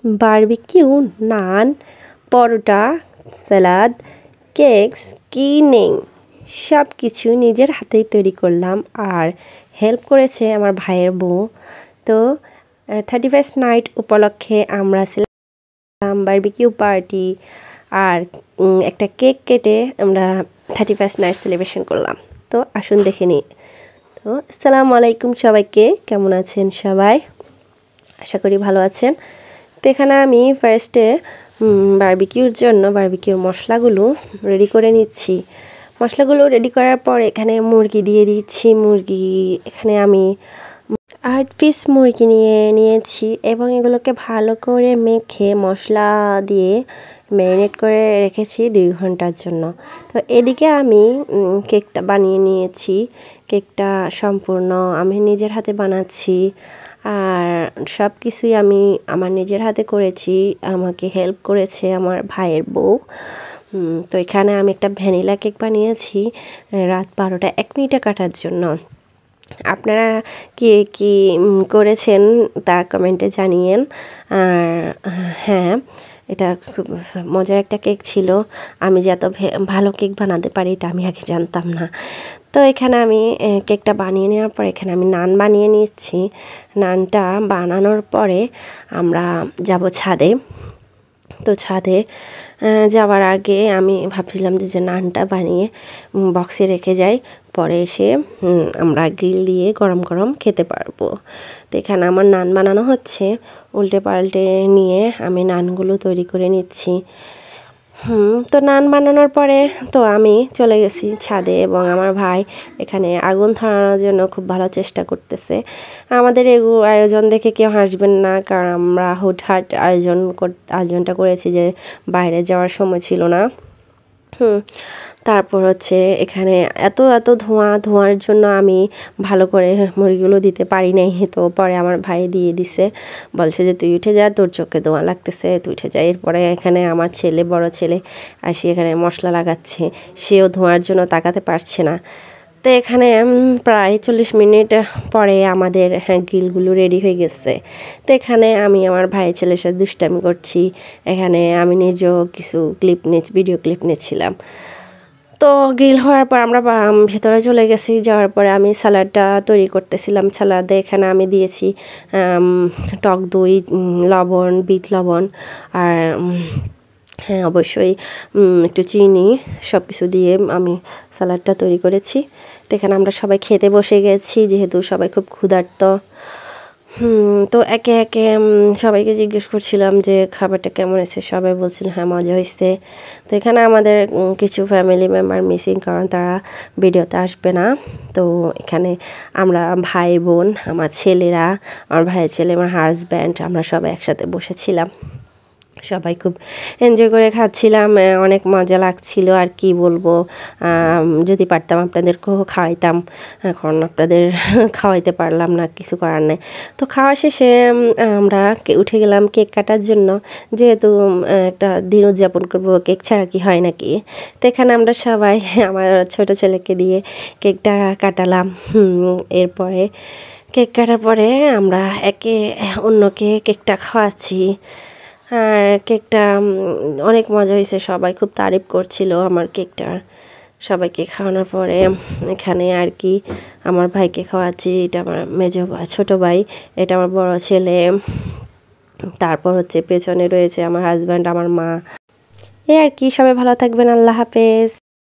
Barbecue, নান, পরোটা, সালাদ, cakes কি নেই, সব কিছু নিজের হাতেই তৈরি করলাম। আর হেল্প করেছে আমার ভাইয়ের বউ। তো 31st নাইট উপলক্ষে আমরা বারবিকিউ পার্টি আর একটা কেক কেটে আমরা 31st নাইট সেলিব্রেশন করলাম। তো আসুন দেখে নিই। তো আসসালামু আলাইকুম সবাইকে, কেমন আছেন সবাই? আশা করি ভালো আছেন। তো এখানে আমি ফার্স্টে বারবিকিউর জন্য বারবিকিউর মশলাগুলো রেডি করে নিচ্ছি। মশলাগুলো রেডি করার পর এখানে মুরগি দিয়ে দিচ্ছি। মুরগি এখানে আমি 8 পিস মুরগি নিয়েছি এবং এগুলোকে ভালো করে মেখে মশলা দিয়ে ম্যারিনেট করে রেখেছি 2 ঘন্টার জন্য। তো এদিকে আমি কেকটা বানিয়ে নিয়েছি। কেকটা সম্পূর্ণ আমি নিজের হাতে বানাচ্ছি আর সব কিছুই আমি আমার নিজের হাতে করেছি। আমাকে হেল্প করেছে আমার ভাইয়ের বউ। তো এখানে আমি একটা ভ্যানিলা কেক বানিয়েছি রাত 12টা 1 মিনিটে কাটার জন্য। আপনারা কি করেছেন তা কমেন্টে জানিয়েন। আর হ্যাঁ, এটা খুব মজার একটা কেক ছিল। আমি যে এত ভালো কেক বানাতে পারি এটা আমি আগে জানতাম না। তো এখানে আমি কেকটা বানিয়ে নেওয়ার পর এখানে আমি নান বানিয়ে নিচ্ছি। নানটা বানানোর পরে আমরা যাব ছাদে। তো ছাদে যাওয়ার আগে আমি ভাবছিলাম যে নানটা বানিয়ে বক্সে রেখে যাই, পরে এসে আমরা গ্রিল দিয়ে গরম গরম খেতে পারবো। তো এখানে আমার নান বানানো হচ্ছে, উল্টে পাল্টে নিয়ে আমি নানগুলো তৈরি করে নিচ্ছি। তো নান বানানোর পরে তো আমি চলে গেছি ছাদে এবং আমার ভাই এখানে আগুন ধরানোর জন্য খুব ভালো চেষ্টা করতেছে। আমাদের এগুলো আয়োজন দেখে কেউ হাসবেন না, কারণ আমরা হুটহাট আয়োজনটা করেছি, যে বাইরে যাওয়ার সময় ছিল না। তারপর হচ্ছে এখানে এত ধোঁয়ার জন্য আমি ভালো করে মুড়িগুলো দিতে পারি নাই। তো পরে আমার ভাই দিয়ে দিছে, বলছে যে তুই উঠে যা, তোর চোখে ধোঁয়া লাগতেছে, তুই উঠে যা। এরপরে এখানে আমার বড় ছেলে আসি এখানে মশলা লাগাচ্ছে, সেও ধোঁয়ার জন্য তাকাতে পারছে না। তো এখানে প্রায় 40 মিনিট পরে আমাদের গ্রিলগুলো রেডি হয়ে গেছে। তো এখানে আমি আমার ভাইয়ের ছেলের সাথে দুষ্টামি করছি। এখানে আমি নিজেও কিছু ভিডিও ক্লিপ নিয়েছিলাম। তো গ্রিল হওয়ার পর আমরা ভেতরে চলে গেছি। যাওয়ার পরে আমি স্যালাডটা তৈরি করতেছিলাম। স্যালাডে এখানে আমি দিয়েছি টক দই, লবণ, বিট লবণ আর হ্যাঁ অবশ্যই একটু চিনি, সব কিছু দিয়ে আমি স্যালাডটা তৈরি করেছি। তো এখানে আমরা সবাই খেতে বসে গেছি, যেহেতু সবাই খুব ক্ষুধার্ত। তো একে একে সবাইকে জিজ্ঞেস করছিলাম যে খাবারটা কেমন হয়েছে। সবাই বলছিল হ্যাঁ মজা হয়েছে। তো এখানে আমাদের কিছু ফ্যামিলি মেম্বার মিসিং, কারণ তারা ভিডিওতে আসবে না। তো এখানে আমরা ভাই বোন, আমার ছেলেরা, আমার ভাইয়ের ছেলে, আমার হাজব্যান্ড, আমরা সবাই একসাথে বসেছিলাম। সবাই খুব এনজয় করে খাচ্ছিলাম, অনেক মজা লাগছিল। আর কি বলবো, যদি পারতাম আপনাদেরকেও খাওয়াইতাম, এখন আপনাদের খাওয়াইতে পারলাম না, কিছু করার নেই। তো খাওয়া শেষে আমরা উঠে গেলাম কেক কাটার জন্য, যেহেতু একটা দিন উদযাপন করবো, কেক ছাড়া কি হয় নাকি। তো এখানে আমরা সবাই আমার ছোট ছেলেকে দিয়ে কেকটা কাটালাম। এরপরে কেক কাটার পরে আমরা একে অন্যকে কেকটা খাওয়াচ্ছি। আর কেকটা অনেক মজা হয়েছে, সবাই খুব তারিফ করছিল আমার কেকটার। সবাইকে খাওয়ানোর পরে এখানে আর কি আমার ভাইকে খাওয়াচ্ছি। এটা আমার মেজো ভাই, ছোটো ভাই, এটা আমার বড় ছেলে। তারপর হচ্ছে পেছনে রয়েছে আমার হাজব্যান্ড, আমার মা। এই আর কি। সবাই ভালো থাকবেন, আল্লাহ হাফেজ।